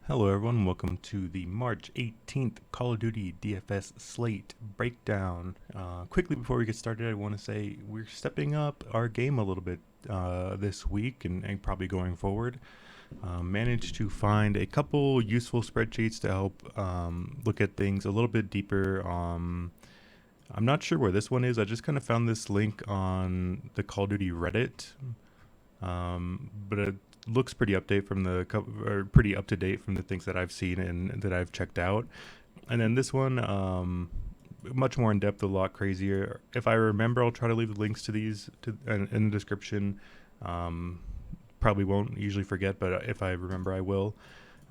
Hello, everyone. Welcome to the March 18th Call of Duty DFS Slate breakdown. Quickly before we get started, I want to say we're stepping up our game a little bit this week and probably going forward. Managed to find a couple useful spreadsheets to help look at things a little bit deeper. I'm not sure where this one is. I just kind of found this link on the Call of Duty Reddit, but it looks pretty pretty up to date from the things that I've seen and that I've checked out. And then this one, much more in depth, a lot crazier. If I remember, I'll try to leave the links to these in the description. Probably won't usually forget, but if I remember, I will.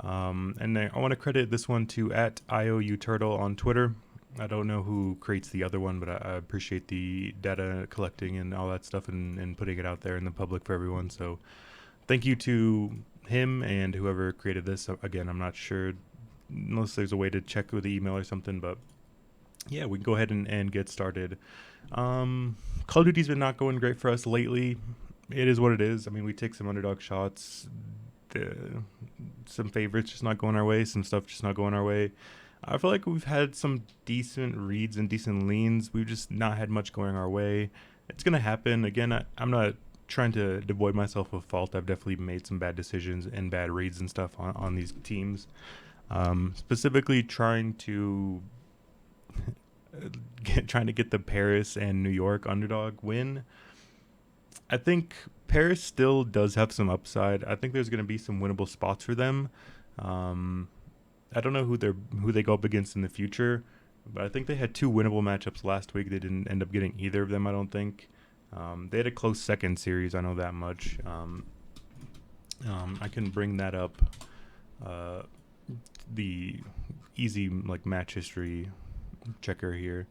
And then I want to credit this one to @IOUTurtle on Twitter. I don't know who creates the other one, but I appreciate the data collecting and all that stuff and putting it out there in the public for everyone. So thank you to him and whoever created this. Again, I'm not sure unless there's a way to check with the email or something, but yeah, we can go ahead and get started. Call of Duty's been not going great for us lately. It is what it is. I mean, we take some underdog shots, some favorites just not going our way, some stuff just not going our way. I feel like we've had some decent reads and decent leans. We've just not had much going our way. It's going to happen. Again, I'm not trying to devoid myself of fault. I've definitely made some bad decisions and bad reads and stuff on these teams. Specifically trying to get the Paris and New York underdog win. I think Paris still does have some upside. I think there's going to be some winnable spots for them. I don't know who they go up against in the future, but I think they had two winnable matchups last week. They didn't end up getting either of them, I don't think. They had a close second series, I know that much. I can bring that up. The easy match history checker here.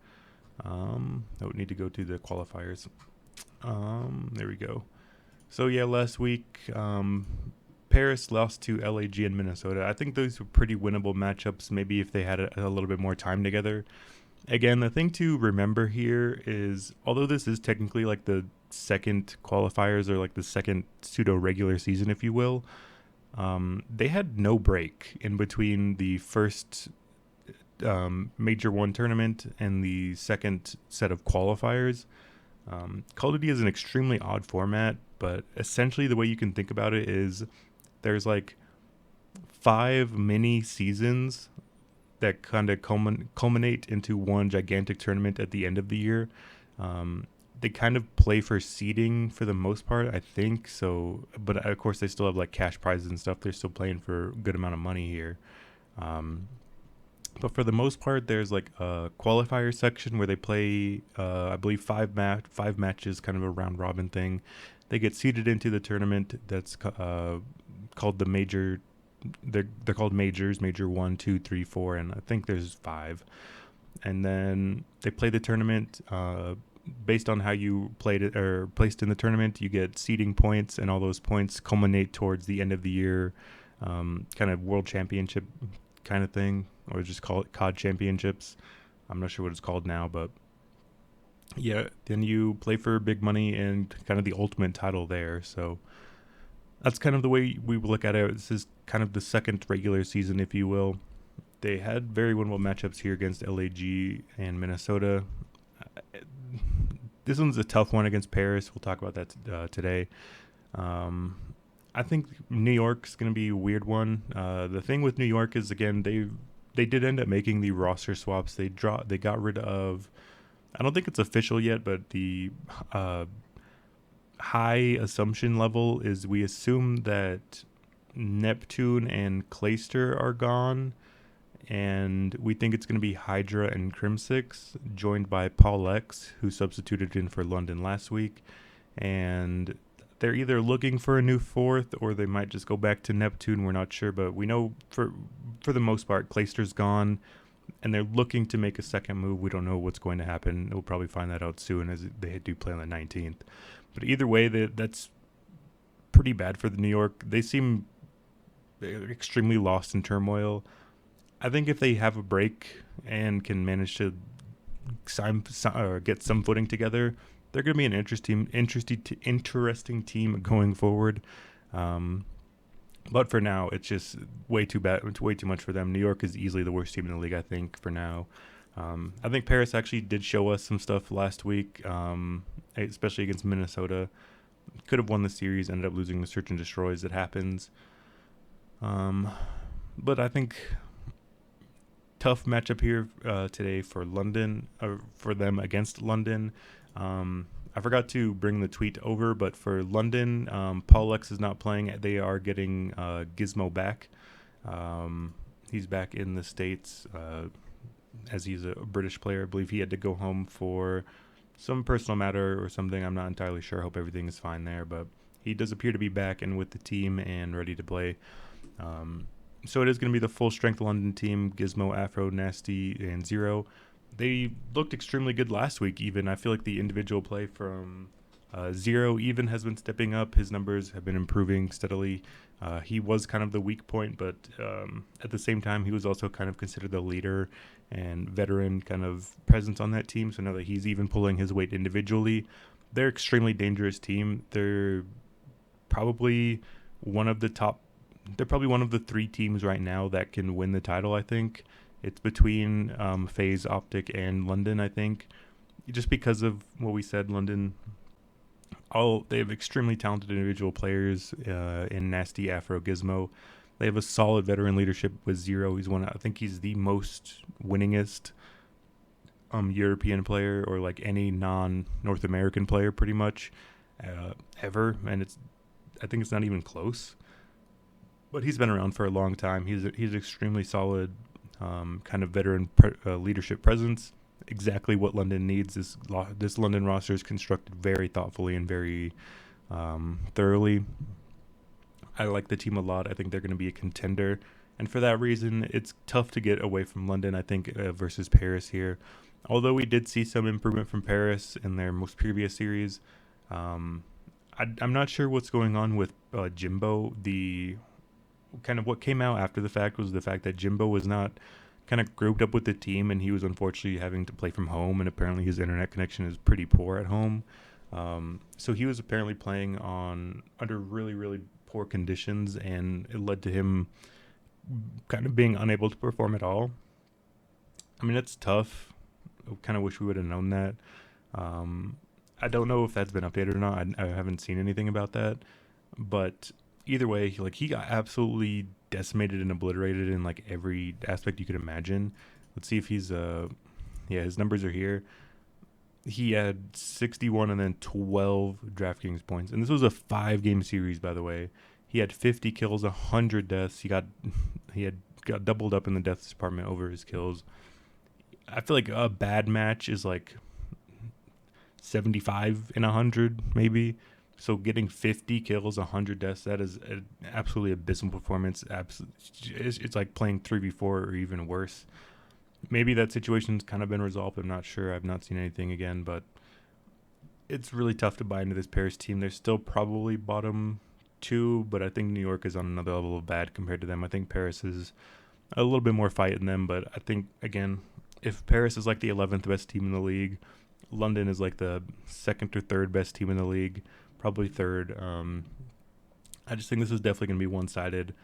I would need to go to the qualifiers. There we go. So yeah, last week Paris lost to LAG and Minnesota. I think those were pretty winnable matchups, maybe if they had a little bit more time together. Again, the thing to remember here is, although this is technically like the second qualifiers or like the second pseudo regular season, if you will, they had no break in between the first Major 1 tournament and the second set of qualifiers. Call of Duty is an extremely odd format, but essentially the way you can think about it is there's like 5 mini seasons that kind of culminate into one gigantic tournament at the end of the year. They kind of play for seeding for the most part, I think. So, but of course they still have like cash prizes and stuff. They're still playing for a good amount of money here. But for the most part, there's like a qualifier section where they play, I believe, five matches, kind of a round robin thing. They get seeded into the tournament that's called the major. They're called majors, major 1, 2, 3, 4, and I think there's 5. And then they play the tournament. Based on how you played it or placed in the tournament, you get seeding points, and all those points culminate towards the end of the year, kind of world championship kind of thing, or just call it COD championships. I'm not sure what it's called now, but yeah, then you play for big money and kind of the ultimate title there. So that's kind of the way we look at it. This is kind of the second regular season, if you will. They had very winnable matchups here against LAG and Minnesota. This one's a tough one against Paris. We'll talk about that today. I think New York's going to be a weird one. The thing with New York is, again, they did end up making the roster swaps. They got rid of, I don't think it's official yet, but the high assumption level is we assume that Neptune and Clayster are gone, and we think it's going to be Hydra and Crimsix, joined by Paul X, who substituted in for London last week. And they're either looking for a new fourth, or they might just go back to Neptune. We're not sure, but we know for the most part, Clayster's gone, and they're looking to make a second move. We don't know what's going to happen. We'll probably find that out soon, as they do play on the 19th. But either way, that's pretty bad for the New York. They seem extremely lost in turmoil. I think if they have a break and can manage to get some footing together, they're going to be an interesting team going forward. But for now, it's just way too bad. It's way too much for them. New York is easily the worst team in the league, I think, for now. I think Paris actually did show us some stuff last week, especially against Minnesota. Could have won the series, ended up losing the search and destroys. It happens. But I think tough matchup here today for London, or for them against London. I forgot to bring the tweet over, but for London, Paul Lex is not playing. They are getting Gizmo back. He's back in the States as he's a British player. I believe he had to go home for some personal matter or something. I'm not entirely sure. I hope everything is fine there, but he does appear to be back and with the team and ready to play. So it is going to be the full strength London team: Gizmo, Afro, Nasty, and Zero. They looked extremely good last week, even. I feel like the individual play from Zero even has been stepping up. His numbers have been improving steadily. He was kind of the weak point, but at the same time, he was also kind of considered the leader and veteran kind of presence on that team. So now that he's even pulling his weight individually, they're extremely dangerous team. They're probably one of the top. They're probably one of the three teams right now that can win the title, I think. It's between FaZe, Optic, and London, I think. Just because of what we said, London, they have extremely talented individual players in Nasty, Afro, Gizmo. They have a solid veteran leadership with Zero. I think he's the most winningest European player, or like any non-North American player pretty much ever. And I think it's not even close. But he's been around for a long time. He's extremely solid kind of veteran leadership presence. Exactly what London needs. This London roster is constructed very thoughtfully and very thoroughly. I like the team a lot. I think they're going to be a contender. And for that reason, it's tough to get away from London, I think, versus Paris here. Although we did see some improvement from Paris in their most previous series. I'm not sure what's going on with Jimbo. Kind of what came out after the fact was the fact that Jimbo was not kind of grouped up with the team, and he was unfortunately having to play from home, and apparently his internet connection is pretty poor at home. So he was apparently playing under really, really poor conditions, and it led to him kind of being unable to perform at all. I mean, it's tough. I kind of wish we would have known that. I don't know if that's been updated or not. I haven't seen anything about that, but either way, he got absolutely decimated and obliterated in like every aspect you could imagine. Let's see if his numbers are here. He had 61 and then 12 DraftKings points, and this was a 5-game series, by the way. He had 50 kills, 100 deaths. He had got doubled up in the deaths department over his kills. I feel like a bad match is like 75 in 100, maybe. So getting 50 kills, 100 deaths, that is an absolutely abysmal performance. It's like playing 3v4 or even worse. Maybe that situation's kind of been resolved. I'm not sure. I've not seen anything again, but it's really tough to buy into this Paris team. They're still probably bottom 2, but I think New York is on another level of bad compared to them. I think Paris is a little bit more fight in them, but I think, again, if Paris is like the 11th best team in the league, London is like the 2nd or 3rd best team in the league. Probably 3rd. I just think this is definitely going to be one-sided.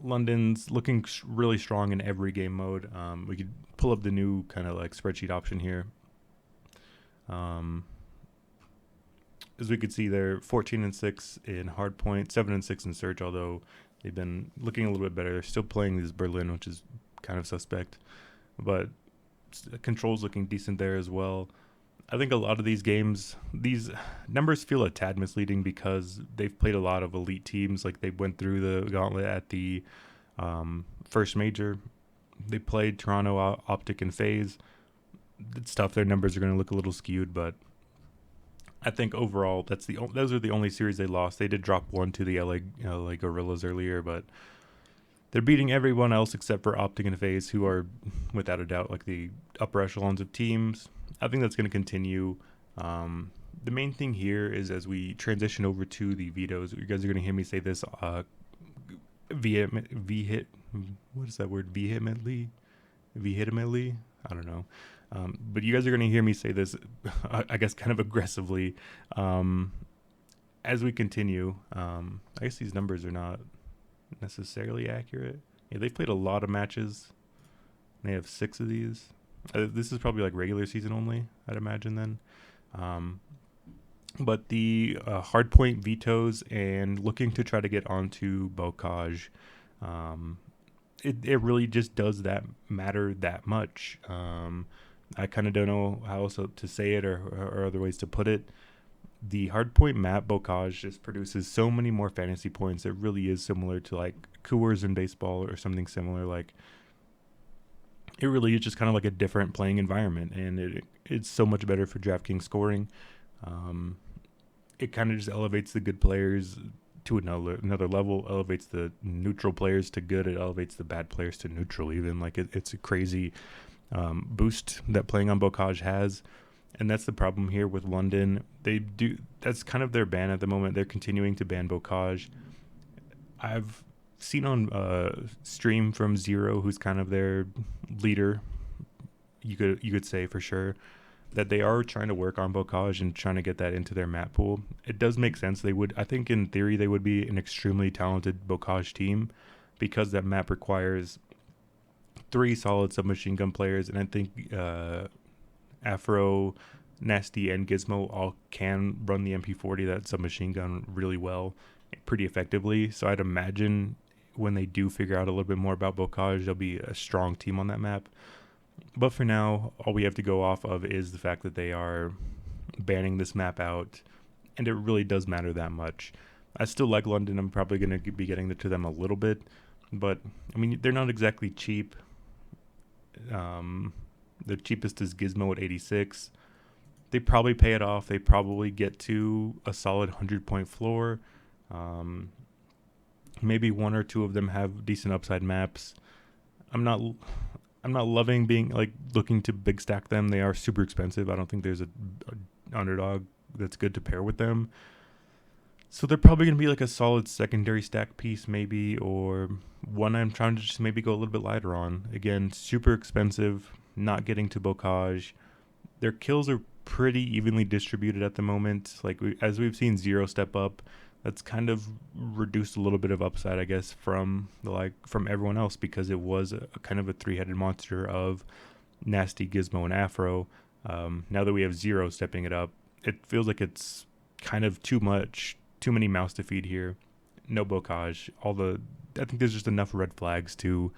London's looking really strong in every game mode. We could pull up the new kind of like spreadsheet option here. As we could see, they're 14-6 in hardpoint, 7-6 in search, although they've been looking a little bit better. They're still playing this Berlin, which is kind of suspect. But control's looking decent there as well. I think a lot of these games, these numbers feel a tad misleading because they've played a lot of elite teams. Like they went through the gauntlet at the first major. They played Toronto, Optic, and FaZe. It's tough. Their numbers are going to look a little skewed, but I think overall those are the only series they lost. They did drop one to the LA Gorillas earlier, but they're beating everyone else except for Optic and FaZe, who are without a doubt like the upper echelons of teams. I think that's going to continue. The main thing here is as we transition over to the vetoes, you guys are going to hear me say this what is that word? Vehemently? I don't know. But you guys are going to hear me say this, I guess, kind of aggressively as we continue. I guess these numbers are not necessarily accurate. Yeah, they've played a lot of matches. They have 6 of these. This is probably like regular season only, I'd imagine then. Um, but the hardpoint vetoes and looking to try to get onto Bocage, um, it really just does that matter that much. I kind of don't know how else to say it or other ways to put it. The hardpoint map Bocage just produces so many more fantasy points. It really is similar to like Coors in baseball or something similar. Like it really is just kind of like a different playing environment, and it's so much better for DraftKings scoring. Um, it kind of just elevates the good players to another level, elevates the neutral players to good, it elevates the bad players to neutral even. Like it's a crazy boost that playing on Bocage has. And that's the problem here with London. That's kind of their ban at the moment. They're continuing to ban Bocage. I've seen on stream from Zero, who's kind of their leader, you could say for sure, that they are trying to work on Bocage and trying to get that into their map pool. It does make sense. I think in theory they would be an extremely talented Bocage team, because that map requires 3 solid submachine gun players, and I think Afro, Nasty, and Gizmo all can run the MP40, that submachine gun, really well, pretty effectively. So I'd imagine when they do figure out a little bit more about Bocage, there'll be a strong team on that map. But for now, all we have to go off of is the fact that they are banning this map out, and it really does matter that much. I still like London. I'm probably going to be getting to them a little bit, but I mean, they're not exactly cheap. The cheapest is Gizmo at 86. They probably pay it off. They probably get to a solid 100-point floor. Maybe 1 or 2 of them have decent upside maps. I'm not loving being like looking to big stack them. They are super expensive. I don't think there's a underdog that's good to pair with them. So they're probably going to be like a solid secondary stack piece maybe, or one I'm trying to just maybe go a little bit lighter on. Again, super expensive, not getting to Bocage. Their kills are pretty evenly distributed at the moment. Like as we've seen Zero step up, that's kind of reduced a little bit of upside, I guess, from everyone else, because it was a kind of a 3-headed monster of Nasty, Gizmo, and Afro. Now that we have Zero stepping it up, it feels like it's kind of too many mouths to feed here. No Bocage. I think there's just enough red flags to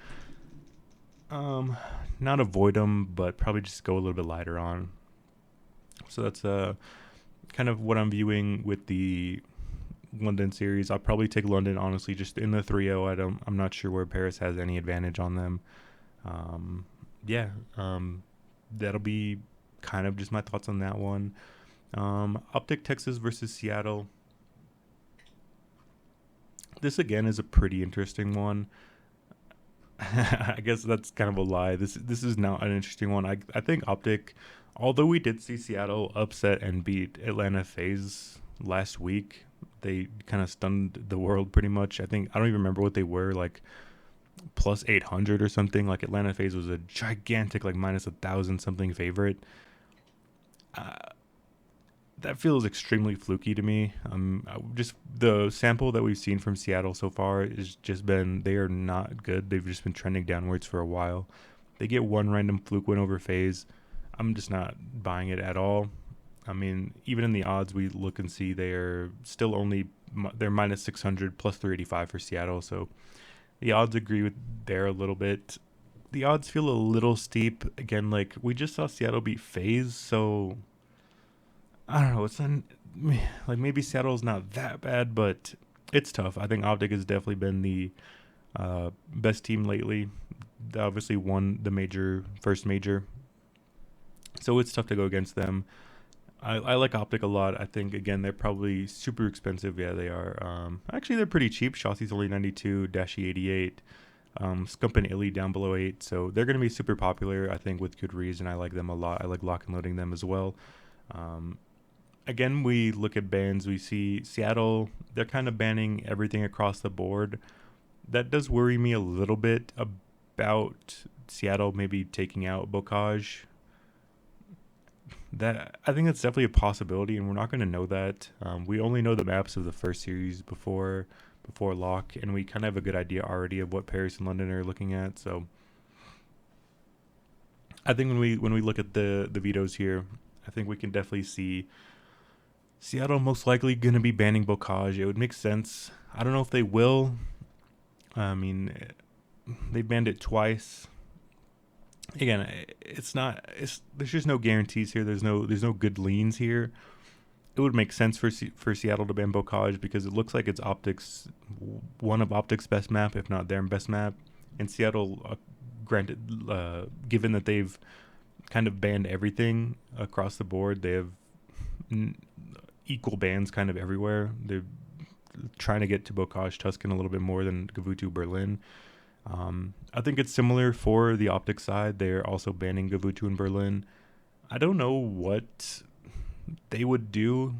not avoid them, but probably just go a little bit lighter on. So that's kind of what I'm viewing with the London series. I'll probably take London, honestly, just in the 3-0. I'm not sure where Paris has any advantage on them. That'll be kind of just my thoughts on that one. Optic Texas versus Seattle. This again is a pretty interesting one. I guess that's kind of a lie. This is not an interesting one. I think Optic, although we did see Seattle upset and beat Atlanta FaZe last week, they kind of stunned the world pretty much. I don't even remember what they were, like plus 800 or something. Like Atlanta FaZe was a gigantic, like minus 1,000 something favorite. That feels extremely fluky to me. Just the sample that we've seen from Seattle so far is just they are not good. They've just been trending downwards for a while. They get one random fluke win over FaZe. I'm just not buying it at all. I mean, even in the odds, we look and see they're minus 600, plus 385 for Seattle. So the odds agree with there a little bit. The odds feel a little steep. Again, like we just saw Seattle beat FaZe, so I don't know. It's not, like maybe Seattle's not that bad, but it's tough. I think Optic has definitely been the best team lately. They obviously won the first major, so it's tough to go against them. I like Optic a lot. I think, again, they're probably super expensive. Yeah, they are. Actually, they're pretty cheap. Shotzi's only 92, Dashi 88, Scump and Illy down below 8. So they're going to be super popular, I think, with good reason. I like them a lot. I like lock and loading them as well. Again, we look at bans. We see Seattle, they're kind of banning everything across the board. That does worry me a little bit about Seattle maybe taking out Bocage. That I think that's definitely a possibility, and we're not going to know that. We only know the maps of the first series before before lock, and we kind of have a good idea already of what Paris and London are looking at. So I think when we look at the vetoes here, I think we can definitely see Seattle most likely going to be banning Bocage. It would make sense. I don't know if they will. I mean, they banned it twice. Again, it's not. There's just no guarantees here. There's no good leans here. It would make sense for Seattle to ban Bocage because it looks like it's Optic's one of Optic's best map, if not their best map. And Seattle, granted, given that they've kind of banned everything across the board, they have equal bans kind of everywhere. They're trying to get to Bocage Tuscan a little bit more than Gavutu Berlin. I think it's similar for the Optic side. They're also banning Gavutu in Berlin. I don't know what they would do.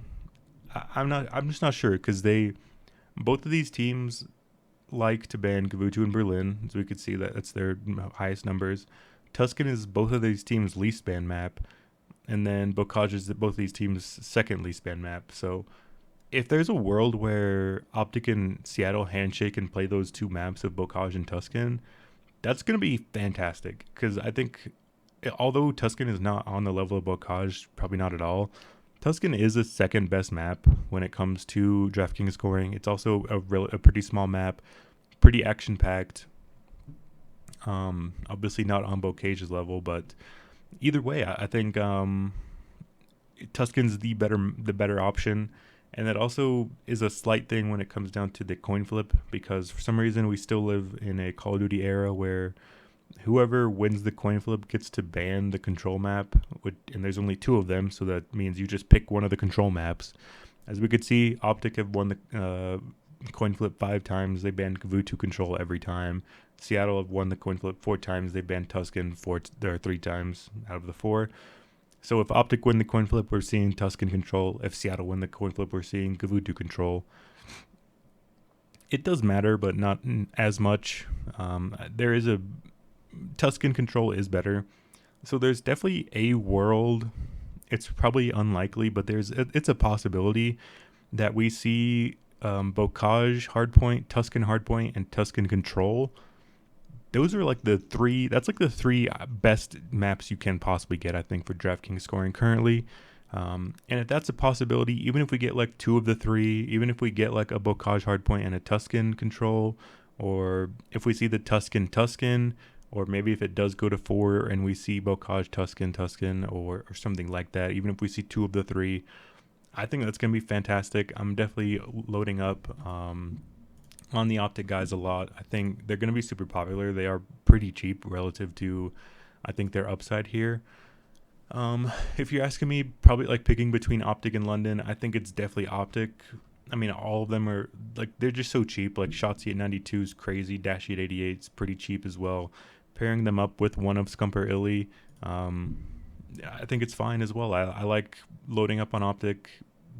I'm just not sure because both of these teams like to ban Gavutu in Berlin, so we could see that that's their highest numbers. Tuscan is both of these teams' least banned map, and then Bocage is both of these teams' second least banned map. So if there's a world where Optic and Seattle handshake and play those two maps of Bocage and Tuscan, that's going to be fantastic because I think although Tuscan is not on the level of Bocage, probably not at all, Tuscan is the second best map when it comes to DraftKings scoring. It's also a pretty small map, pretty action-packed. Obviously not on Bocage's level, but either way, I think Tuscan's the better option. And that also is a slight thing when it comes down to the coin flip, because for some reason we still live in a Call of Duty era where whoever wins the coin flip gets to ban the control map, and there's only two of them, so that means you just pick one of the control maps. As we could see, Optic have won the coin flip 5 times. They banned Gavutu control every time. Seattle have won the coin flip 4 times. They banned Tuscan 3 times out of the 4. So if Optic win the coin flip, we're seeing Tuscan control. If Seattle win the coin flip, we're seeing Gavutu control. It does matter, but not as much. There is a Tuscan control is better. So there's definitely a world. It's probably unlikely, but it's a possibility that we see Bocage hardpoint, Tuscan hardpoint, and Tuscan control. Those are like the three. That's like the 3 best maps you can possibly get, I think, for DraftKings scoring currently. And if that's a possibility, even if we get like 2 of the 3, even if we get like a Bocage hardpoint and a Tuscan control, or if we see the Tuscan, or maybe if it does go to 4 and we see Bocage Tuscan, or something like that, even if we see 2 of the 3, I think that's going to be fantastic. I'm definitely loading up on the Optic guys a lot. I think they're going to be super popular. They are pretty cheap relative to, I think, their upside here. If you're asking me, probably like picking between Optic and London, I think it's definitely Optic. I mean, all of them are like, they're just so cheap. Like Shotzi at 92 is crazy. Dashy at 88 is pretty cheap as well. Pairing them up with one of Scumper Illy, I think it's fine as well. I like loading up on Optic.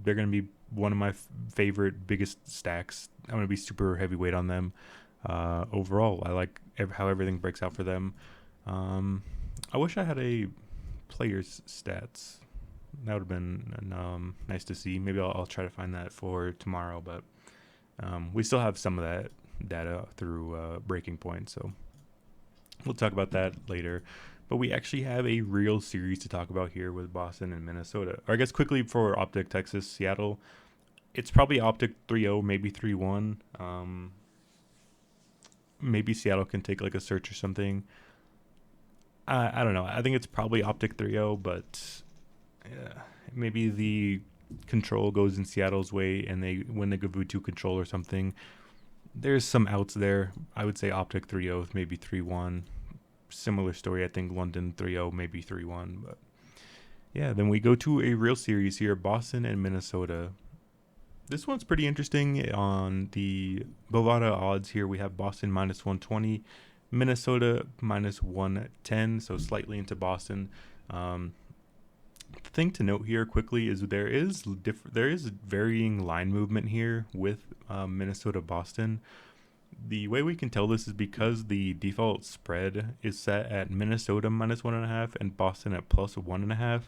They're going to be one of my favorite biggest stacks. I'm going to be super heavyweight on them. Overall, I like how everything breaks out for them. I wish I had a player's stats. That would have been nice to see. Maybe I'll try to find that for tomorrow, but we still have some of that data through Breaking Point, so we'll talk about that later. But we actually have a real series to talk about here with Boston and Minnesota. Or I guess quickly for Optic, Texas, Seattle. It's probably Optic 3-0, maybe 3-1. Maybe Seattle can take like a search or something. I don't know. I think it's probably Optic 3-0, but maybe the control goes in Seattle's way and they win the Gavutu control or something. There's some outs there. I would say Optic 3-0, maybe 3-1. Similar story, I think London 3-0, maybe 3-1. But yeah, then we go to a real series here, Boston and Minnesota. This one's pretty interesting. On the Bovada odds here, we have Boston minus 120, Minnesota minus 110, so slightly into Boston. The thing to note here quickly is there is varying line movement here with Minnesota Boston. The way we can tell this is because the default spread is set at Minnesota minus 1.5 and Boston at plus 1.5.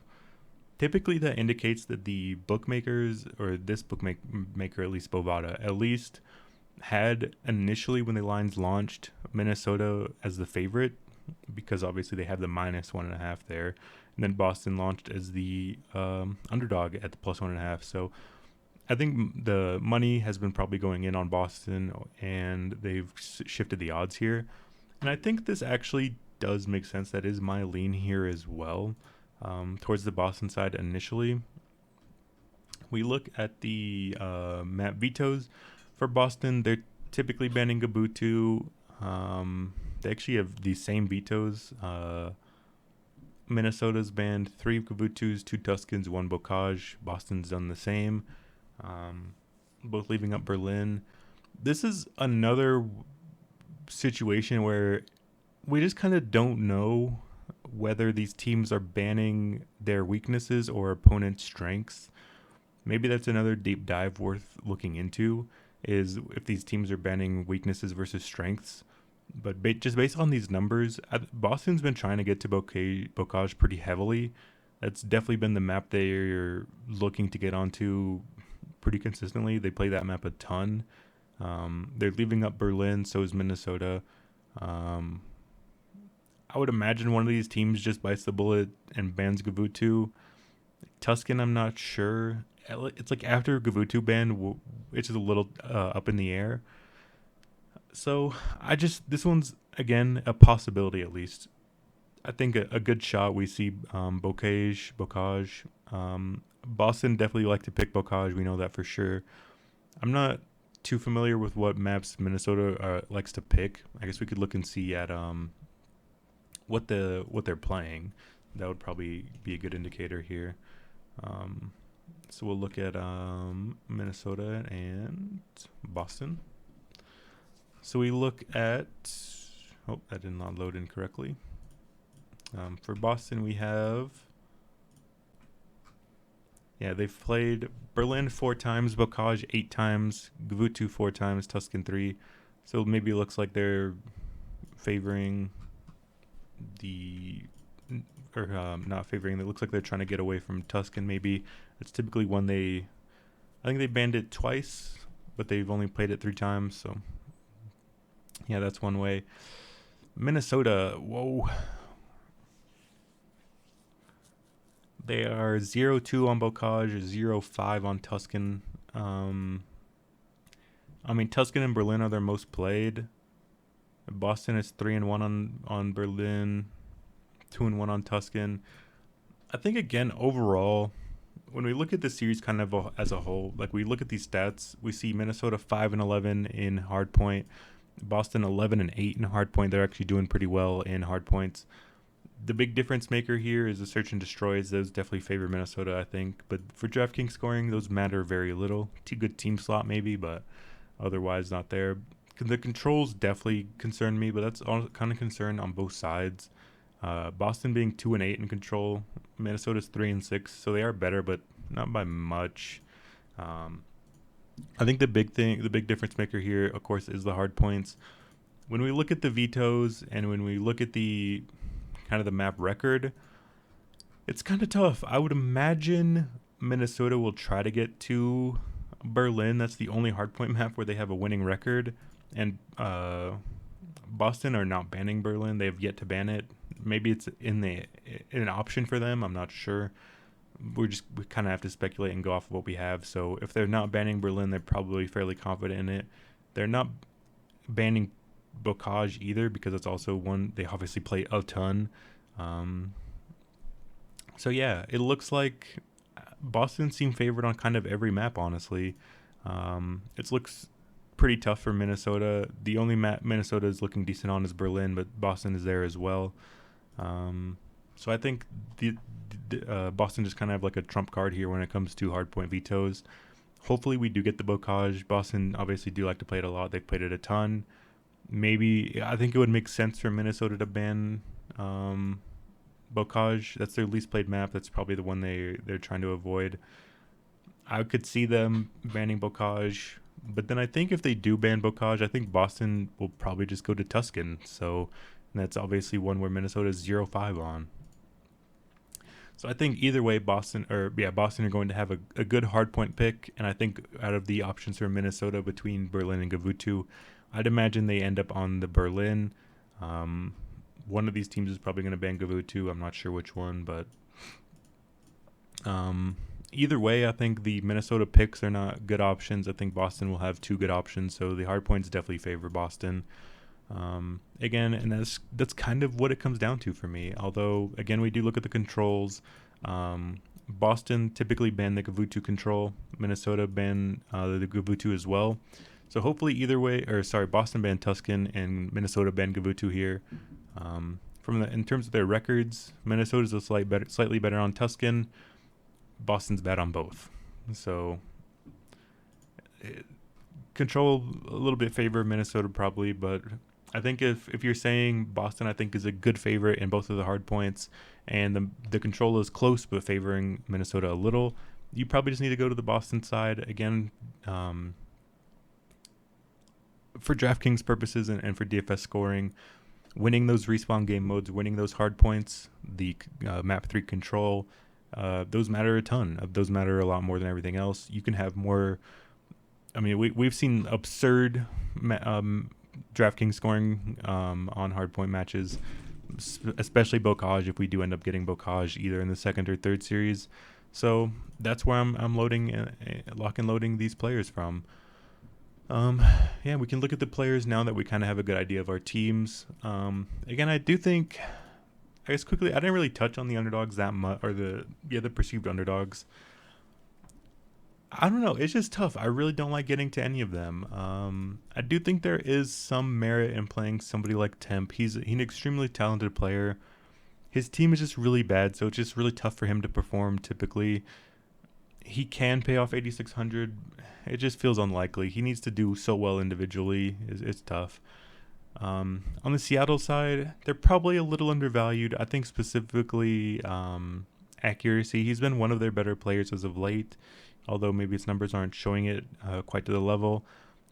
Typically, that indicates that the bookmakers, or this bookmaker, at least Bovada, at least had initially, when the lines launched, Minnesota as the favorite because obviously they have the -1.5 there, and then Boston launched as the underdog at the +1.5. So I think the money has been probably going in on Boston, and they've shifted the odds here. And I think this actually does make sense. That is my lean here as well, towards the Boston side initially. We look at the map vetoes for Boston. They're typically banning Gabutu. They actually have the same vetoes. Minnesota's banned 3 Gabutus, 2 Tuskens, 1 Bocage. Boston's done the same, both leaving up Berlin. This is another situation where we just kind of don't know whether these teams are banning their weaknesses or opponent strengths. Maybe that's another deep dive worth looking into, is if these teams are banning weaknesses versus strengths. But just based on these numbers, Boston's been trying to get to Bocage pretty heavily. That's definitely been the map they're looking to get onto pretty consistently. They play that map a ton. They're leaving up Berlin, so is Minnesota. I would imagine one of these teams just bites the bullet and bans Gavutu. Tusken, I'm not sure. It's like after Gavutu ban, it's just a little up in the air. So this one's again a possibility at least. I think a good shot. We see Bocage. Boston definitely like to pick Bocage. We know that for sure. I'm not too familiar with what maps Minnesota likes to pick. I guess we could look and see at what they're playing. That would probably be a good indicator here. So we'll look at Minnesota and Boston. So we look at, that did not load incorrectly. For Boston, we have, they've played Berlin 4 times, Bocage 8 times, Gavutu 4 times, Tusken 3. So maybe it looks like they're favoring not favoring. It looks like they're trying to get away from Tusken. Maybe it's typically one I think they banned it twice, but they've only played it 3 times. So yeah, that's one way. Minnesota, whoa. They are 0-2 on Bocage, 0-5 on Tusken. Tusken and Berlin are their most played. Boston is 3-1 on Berlin, 2-1 on Tusken. I think again overall, when we look at the series kind of as a whole, like we look at these stats, we see Minnesota 5-11 in hardpoint, Boston 11-8 in hardpoint. They're actually doing pretty well in hardpoints. The big difference maker here is the search and destroys. Those definitely favor Minnesota, I think. But for DraftKings scoring, those matter very little. Good team slot maybe, but otherwise not there. The controls definitely concern me, but that's all kind of concern on both sides. Boston being 2-8 in control, Minnesota's 3-6, so they are better, but not by much. I think the big difference maker here, of course, is the hard points. When we look at the vetoes and when we look at the kind of the map record, it's kind of tough. I would imagine Minnesota will try to get to Berlin. That's the only hardpoint map where they have a winning record. And Boston are not banning Berlin. They have yet to ban it. Maybe it's in an option for them. I'm not sure. We kind of have to speculate and go off of what we have. So if they're not banning Berlin, they're probably fairly confident in it. They're not banning Bocage either, because it's also one they obviously play a ton. So yeah, it looks like Boston seem favored on kind of every map, honestly. It looks pretty tough for Minnesota. The only map Minnesota is looking decent on is Berlin, but Boston is there as well. So I think Boston just kind of have like a trump card here when it comes to hardpoint vetoes. Hopefully we do get the Bocage. Boston obviously do like to play it a lot. They've played it a ton. Maybe I think it would make sense for Minnesota to ban Bocage. That's their least played map. That's probably the one they're trying to avoid. I could see them banning Bocage, but then I think if they do ban Bocage, I think Boston will probably just go to Tusken. So that's obviously one where Minnesota is 0-5 on. So I think either way, Boston are going to have a good hardpoint pick, and I think out of the options for Minnesota between Berlin and Gavutu, I'd imagine they end up on the Berlin. Um, One of these teams is probably going to ban Gavutu. I'm not sure which one, but um, either way, I think the Minnesota picks are not good options. I think Boston will have two good options, so the hardpoints definitely favor Boston. Again, and that's kind of what it comes down to for me. Although, again, we do look at the controls. Boston typically ban the Gavutu control. Minnesota ban the Gavutu as well. So hopefully either way, Boston ban Tuscan and Minnesota ban Gavutu here. In terms of their records, Minnesota's slightly better on Tuscan. Boston's bad on both. So control a little bit favor Minnesota probably, but I think if you're saying Boston, I think is a good favorite in both of the hard points, and the control is close but favoring Minnesota a little, you probably just need to go to the Boston side again. For DraftKings purposes and for DFS scoring, winning those respawn game modes, winning those hard points, the map 3 control, those matter a ton. Those matter a lot more than everything else. You can have more. I mean, we've seen absurd DraftKings scoring on hardpoint matches, especially Bocage if we do end up getting Bocage either in the second or third series. So that's where I'm lock and loading these players from. Yeah, we can look at the players now that we kind of have a good idea of our teams. Again, I do think, I guess quickly, I didn't really touch on the underdogs that much, or the perceived underdogs. I don't know. It's just tough. I really don't like getting to any of them. I do think there is some merit in playing somebody like Temp. He's an extremely talented player. His team is just really bad, so it's just really tough for him to perform typically. He can pay off 8,600. It just feels unlikely. He needs to do so well individually. It's tough. On the Seattle side, they're probably a little undervalued. I think specifically accuracy. He's been one of their better players as of late, although maybe its numbers aren't showing it quite to the level.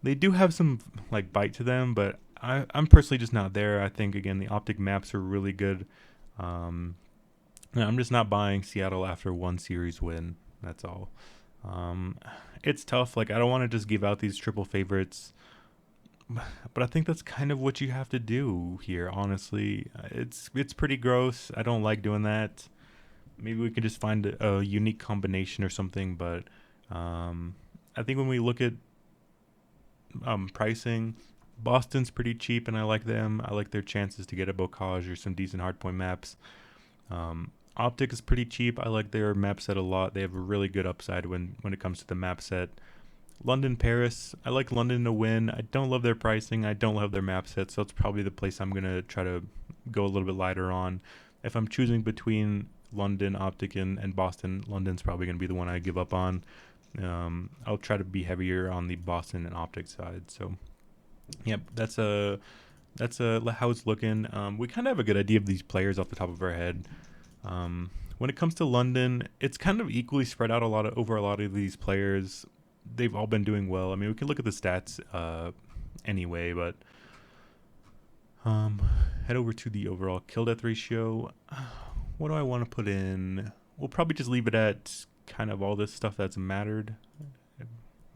They do have some bite to them, but I'm personally just not there. I think, again, the optic maps are really good. I'm just not buying Seattle after one series win. That's all. It's tough. I don't want to just give out these triple favorites, but I think that's kind of what you have to do here, honestly. It's pretty gross. I don't like doing that. Maybe we could just find a unique combination or something, but I think when we look at pricing, Boston's pretty cheap, and I like them. I like their chances to get a Bocage or some decent hardpoint maps. Optic is pretty cheap. I like their map set a lot. They have a really good upside when it comes to the map set. London, Paris. I like London to win. I don't love their pricing. I don't love their map set, so it's probably the place I'm going to try to go a little bit lighter on. If I'm choosing between London, Optic, and Boston, London's probably going to be the one I give up on. I'll try to be heavier on the Boston and Optic side. So, yep, that's how it's looking. We kind of have a good idea of these players off the top of our head. When it comes to London, it's kind of equally spread out over a lot of these players. They've all been doing well. I mean, we can look at the stats anyway, but head over to the overall kill death ratio. What do I want to put in? We'll probably just leave it at kind of all this stuff that's mattered,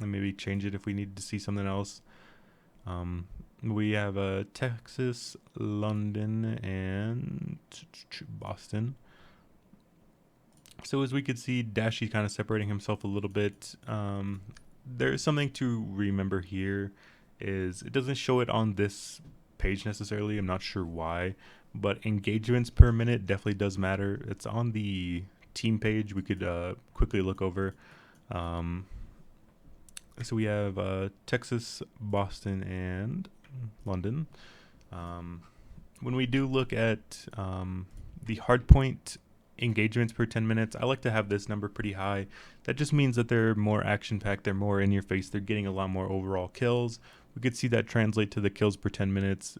and maybe change it if we need to see something else. We have Texas, London, and Boston. So as we could see, Dashy's kind of separating himself a little bit. There's something to remember here is it doesn't show it on this page necessarily. I'm not sure why, but engagements per minute definitely does matter. It's on the team page. We could quickly look over. So we have Texas, Boston, and London. When we do look at the hardpoint engagements per 10 minutes, I like to have this number pretty high. That just means that they're more action-packed, they're more in your face, they're getting a lot more overall kills. We could see that translate to the kills per 10 minutes.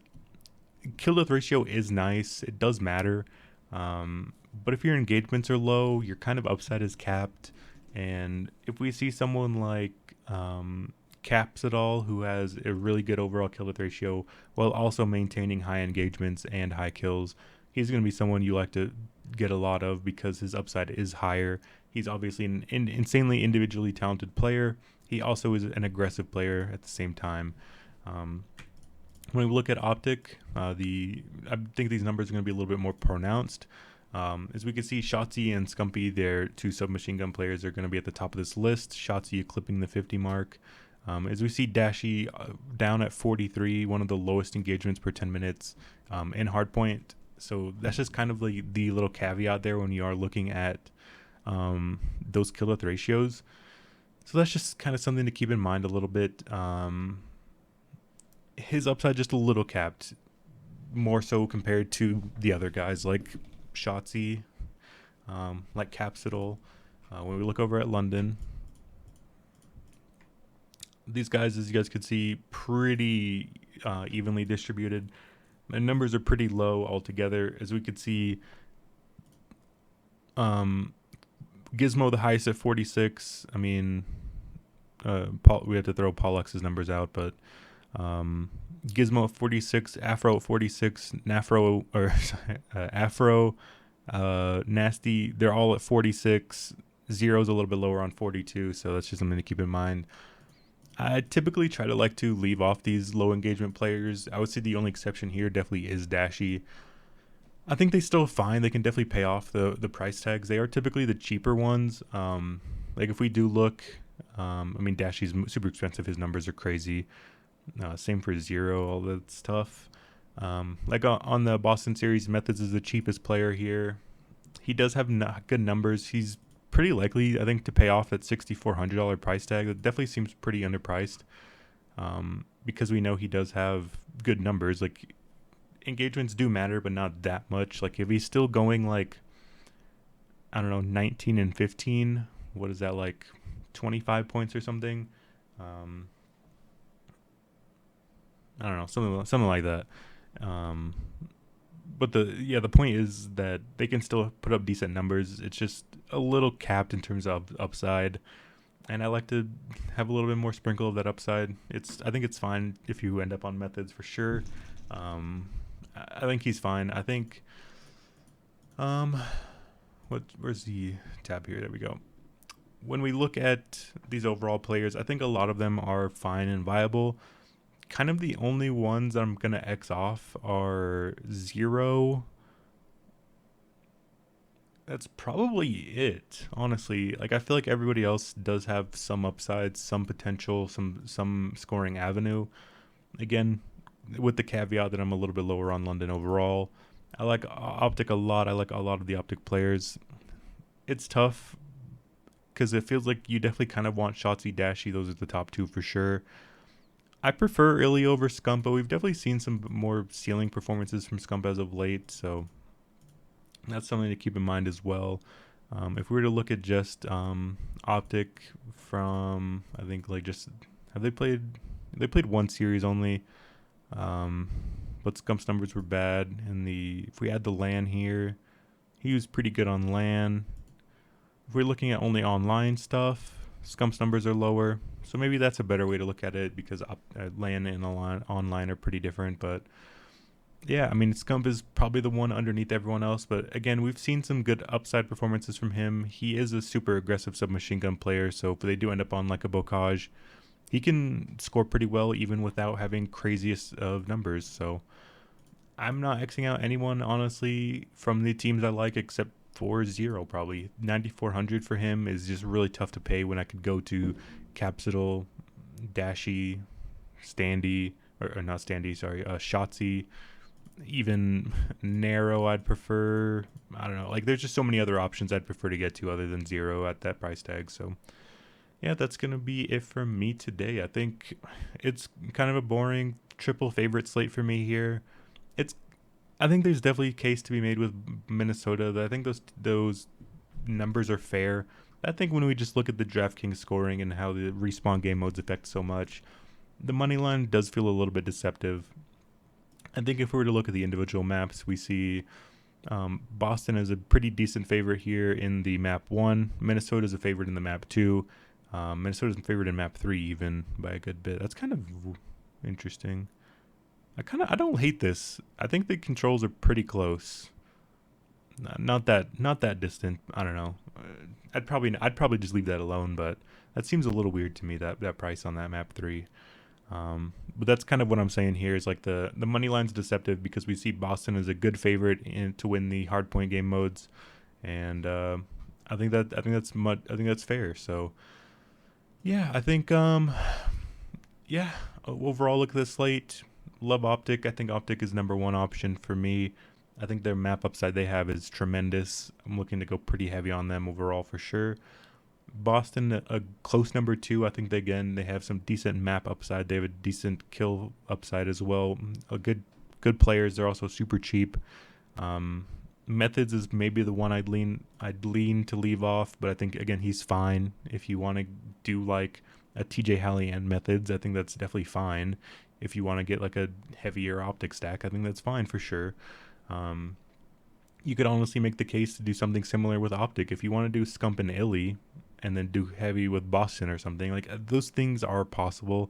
Kill death ratio is nice, it does matter, but if your engagements are low, your kind of upside is capped. And if we see someone like Caps at all, who has a really good overall kill death ratio while also maintaining high engagements and high kills, he's going to be someone you like to get a lot of because his upside is higher. He's obviously an insanely individually talented player. He also is an aggressive player at the same time. Um, when we look at Optic, I think these numbers are going to be a little bit more pronounced. As we can see, Shotzi and Scumpy, their two submachine gun players, are going to be at the top of this list. Shotzi eclipsing the 50 mark. As we see Dashi down at 43, one of the lowest engagements per 10 minutes in hardpoint. So that's just kind of the little caveat there when you are looking at those kill death ratios. So that's just kind of something to keep in mind a little bit. His upside just a little capped, more so compared to the other guys like Shotzi, like Capsidal. When we look over at London, these guys, as you guys could see, pretty evenly distributed. The numbers are pretty low altogether. As we could see, Gizmo the highest at 46. I mean, we have to throw Pollux's numbers out, but Gizmo at 46, Afro at 46, Afro, Nasty, they're all at 46. Zero's a little bit lower on 42, so that's just something to keep in mind. I typically try to leave off these low engagement players. I would say the only exception here definitely is Dashi. I think they still fine. They can definitely pay off the price tags. They are typically the cheaper ones. Like if we do look, I mean, Dashi's super expensive. His numbers are crazy. Same for Zero, all that stuff. Like on the Boston series, Methods is the cheapest player here. He does have good numbers. He's pretty likely, I think, to pay off that $6,400 price tag. That definitely seems pretty underpriced, because we know he does have good numbers. Like, engagements do matter, but not that much. Like, if he's still going like, I don't know, 19 and 15, what is that, like 25 points or something? I don't know, something like that. But the point is that they can still put up decent numbers. It's just a little capped in terms of upside, and I like to have a little bit more sprinkle of that upside. I think it's fine if you end up on Methods for sure. I think he's fine. I think where's the tab here? There we go. When we look at these overall players, I think a lot of them are fine and viable. Kind of the only ones I'm going to X off are Zero. That's probably it, honestly. Like, I feel like everybody else does have some upside, some potential, some scoring avenue. Again, with the caveat that I'm a little bit lower on London overall. I like Optic a lot. I like a lot of the Optic players. It's tough because it feels like you definitely kind of want Shotzi, Dashi. Those are the top two for sure. I prefer Illy over Scump, but we've definitely seen some more ceiling performances from Scump as of late, so that's something to keep in mind as well. If we were to look at just Optic from, I think, like, just have they played one series only, but Scump's numbers were bad. If we add the LAN here, he was pretty good on LAN. If we're looking at only online stuff, Scump's numbers are lower. So maybe that's a better way to look at it, because LAN and online are pretty different. But yeah, I mean, Scump is probably the one underneath everyone else. But again, we've seen some good upside performances from him. He is a super aggressive submachine gun player. So if they do end up on like a Bocage, he can score pretty well even without having craziest of numbers. So I'm not Xing out anyone, honestly, from the teams I like, except for Zero. Probably 9,400 for him is just really tough to pay when I could go to Capsidal, Dashi, Standy, or not Standy, sorry, Shotzi, even Narrow I'd prefer. I don't know, like, there's just so many other options I'd prefer to get to other than Zero at that price tag. So yeah, that's gonna be it for me today. I think it's kind of a boring triple favorite slate for me here. I think there's definitely a case to be made with Minnesota. I think those numbers are fair. I think when we just look at the DraftKings scoring and how the respawn game modes affect so much, the money line does feel a little bit deceptive. I think if we were to look at the individual maps, we see Boston is a pretty decent favorite here in the map 1. Minnesota is a favorite in the map 2. Minnesota's a favorite in map 3 even by a good bit. That's kind of interesting. I don't hate this. I think the controls are pretty close. not that distant. I don't know. I'd probably just leave that alone, but that seems a little weird to me, that price on that map 3. But that's kind of what I'm saying here is like the money line's deceptive because we see Boston as a good favorite to win the hard point game modes, and I think that's fair. So yeah, I think yeah. Overall, look at the slate. Love Optic. I think Optic is number one option for me. I think their map upside they have is tremendous. I'm looking to go pretty heavy on them overall for sure. Boston, a close number two. I think they have some decent map upside. They have a decent kill upside as well. A good players. They're also super cheap. Um, Methods is maybe the one I'd lean to leave off, but I think again he's fine. If you want to do like a TJ Halley and Methods, I think that's definitely fine. If you want to get like a heavier optic stack, I think that's fine for sure. Um, you could honestly make the case to do something similar with optic. If you want to do Scump and Illy and then do heavy with Boston or something, like those things are possible.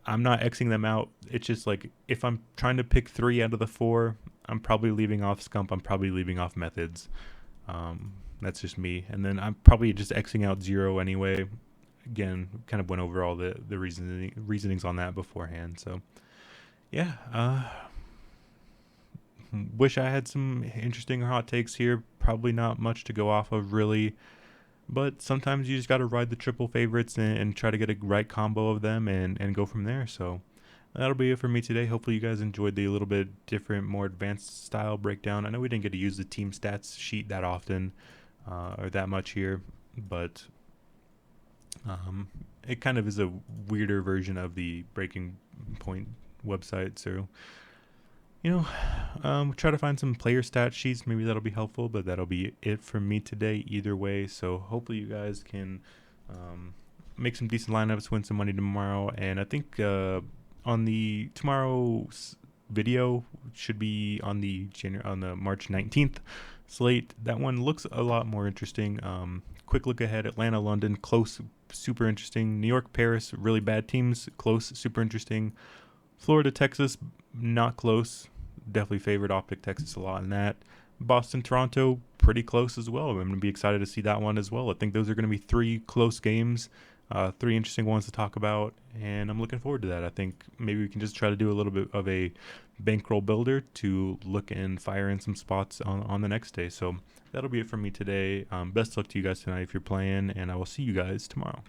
I'm not Xing them out. It's just like if I'm trying to pick 3 out of the 4, I'm probably leaving off Scump. I'm probably leaving off Methods. That's just me. And then I'm probably just Xing out 0 anyway. Again, kind of went over all the reasonings on that beforehand. So yeah, wish I had some interesting hot takes here. Probably not much to go off of really. But sometimes you just got to ride the triple favorites and try to get a right combo of them and go from there. So that'll be it for me today. Hopefully you guys enjoyed the a little bit different, more advanced style breakdown. I know we didn't get to use the team stats sheet that often or that much here, but it kind of is a weirder version of the breaking point website. So try to find some player stat sheets. Maybe that'll be helpful, but that'll be it from me today either way. So hopefully you guys can make some decent lineups, win some money tomorrow. And I think on the tomorrow's video should be on the March 19th slate. That one looks a lot more interesting. Quick look ahead: Atlanta, London, close, super interesting. New York, Paris, really bad teams, close, super interesting. Florida, Texas, not close. Definitely favored Optic Texas a lot in that. Boston, Toronto, pretty close as well. I'm going to be excited to see that one as well. I think those are going to be 3 close games, 3 interesting ones to talk about, and I'm looking forward to that. I think maybe we can just try to do a little bit of a bankroll builder to look and fire in some spots on the next day. So that'll be it from me today. Best luck to you guys tonight if you're playing, and I will see you guys tomorrow.